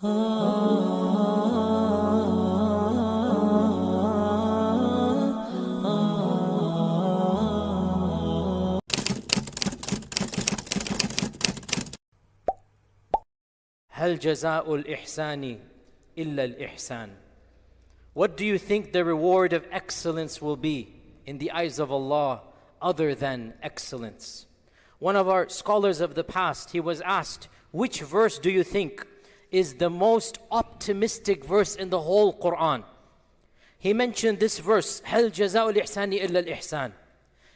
هل جزاء الإحسان إلا الإحسان. What do you think the reward of excellence will be in the eyes of Allah other than excellence? One of our scholars of the past, he was asked, which verse do you think is the most optimistic verse in the whole Quran? He mentioned this verse, هل جزاء الإحسان إلا الإحسان.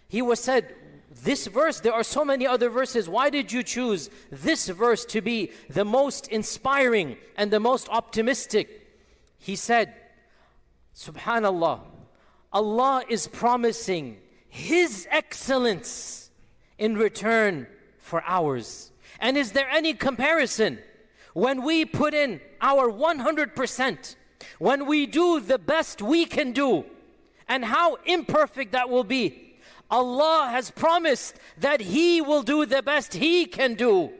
He was said, this verse, there are so many other verses, why did you choose this verse to be the most inspiring and the most optimistic? He said, Subhanallah, Allah is promising His excellence in return for ours. And is there any comparison? When we put in our 100%, when we do the best we can do, and how imperfect that will be, Allah has promised that He will do the best He can do.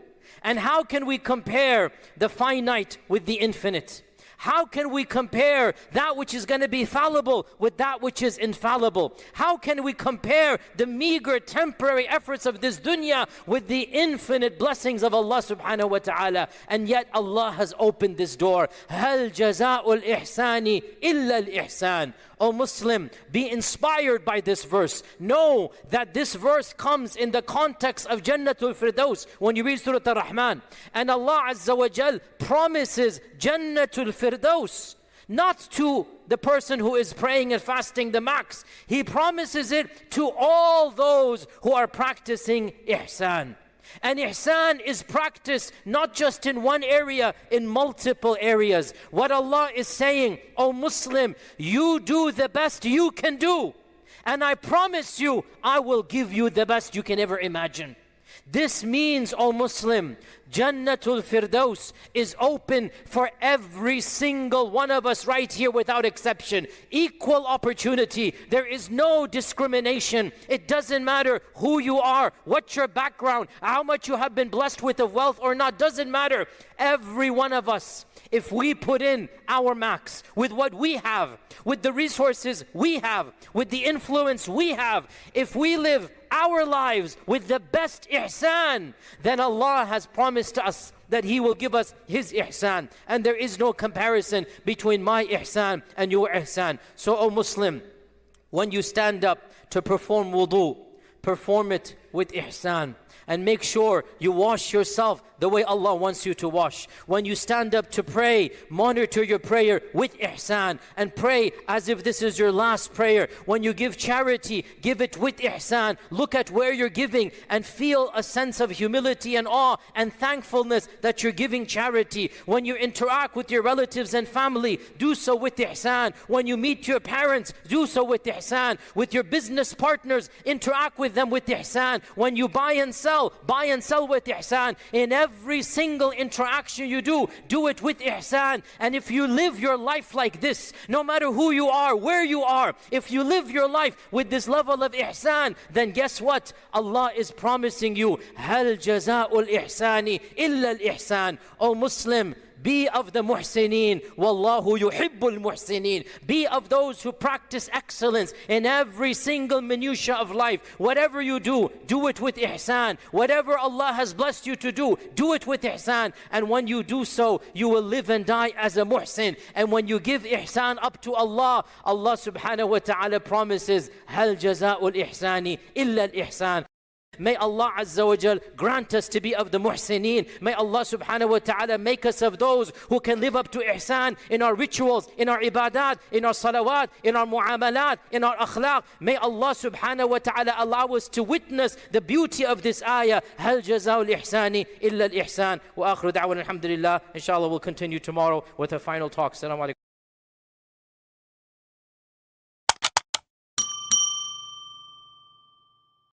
And how can we compare the finite with the infinite? How can we compare that which is going to be fallible with that which is infallible? How can we compare the meager temporary efforts of this dunya with the infinite blessings of Allah subhanahu wa ta'ala? And yet Allah has opened this door. هَلْ جَزَاءُ الْإِحْسَانِ إِلَّا الْإِحْسَانِ. O Muslim, be inspired by this verse. Know that this verse comes in the context of Jannatul Firdaus when you read Surah Ar-Rahman. And Allah Azza wa Jal promises Jannatul Firdaus not to the person who is praying and fasting the max. He promises it to all those who are practicing ihsan. And ihsan is practiced not just in one area, in multiple areas. What Allah is saying, O Muslim, you do the best you can do. And I promise you, I will give you the best you can ever imagine. This means, O Muslim, Jannatul Firdaus is open for every single one of us right here without exception. Equal opportunity. There is no discrimination. It doesn't matter who you are, what your background, how much you have been blessed with of wealth or not, doesn't matter. Every one of us, if we put in our max with what we have, with the resources we have, with the influence we have, if we live our lives with the best ihsan, then Allah has promised to us that He will give us His ihsan. And there is no comparison between my ihsan and your ihsan. So, O Muslim, when you stand up to perform wudu, perform it with ihsan. And make sure you wash yourself the way Allah wants you to wash. When you stand up to pray, monitor your prayer with ihsan and pray as if this is your last prayer. When you give charity, give it with ihsan. Look at where you're giving and feel a sense of humility and awe and thankfulness that you're giving charity. When you interact with your relatives and family, do so with ihsan. When you meet your parents, do so with ihsan. With your business partners, interact with them with ihsan. When you buy and sell with ihsan. In every single interaction you do it with ihsan. And if you live your life like this, no matter who you are, where you are, if you live your life with this level of ihsan, then guess what? Allah is promising you, هَلْ جَزَاءُ الْإِحْسَانِ إِلَّا الْإِحْسَانِ. O Muslim, be of the muhsineen. Wallahu yuhibbul muhsineen. Be of those who practice excellence in every single minutiae of life. Whatever you do it with ihsan. Whatever Allah has blessed you to do it with ihsan. And when you do so, you will live and die as a muhsin. And when you give ihsan up to Allah, Allah subhanahu wa ta'ala promises, هَلْ جَزَاءُ الْإِحْسَانِ إِلَّا الْإِحْسَانِ. May Allah Azza wa Jal grant us to be of the muhsineen. May Allah subhanahu wa ta'ala make us of those who can live up to ihsan in our rituals, in our ibadat, in our salawat, in our muamalat, in our akhlaq. May Allah subhanahu wa ta'ala allow us to witness the beauty of this ayah. هَلْ جَزَاءُ الْإِحْسَانِ إِلَّا الْإِحْسَانِ. Wa akhiru da'wana alhamdulillah. Inshallah we'll continue tomorrow with a final talk. Assalamu alaikum.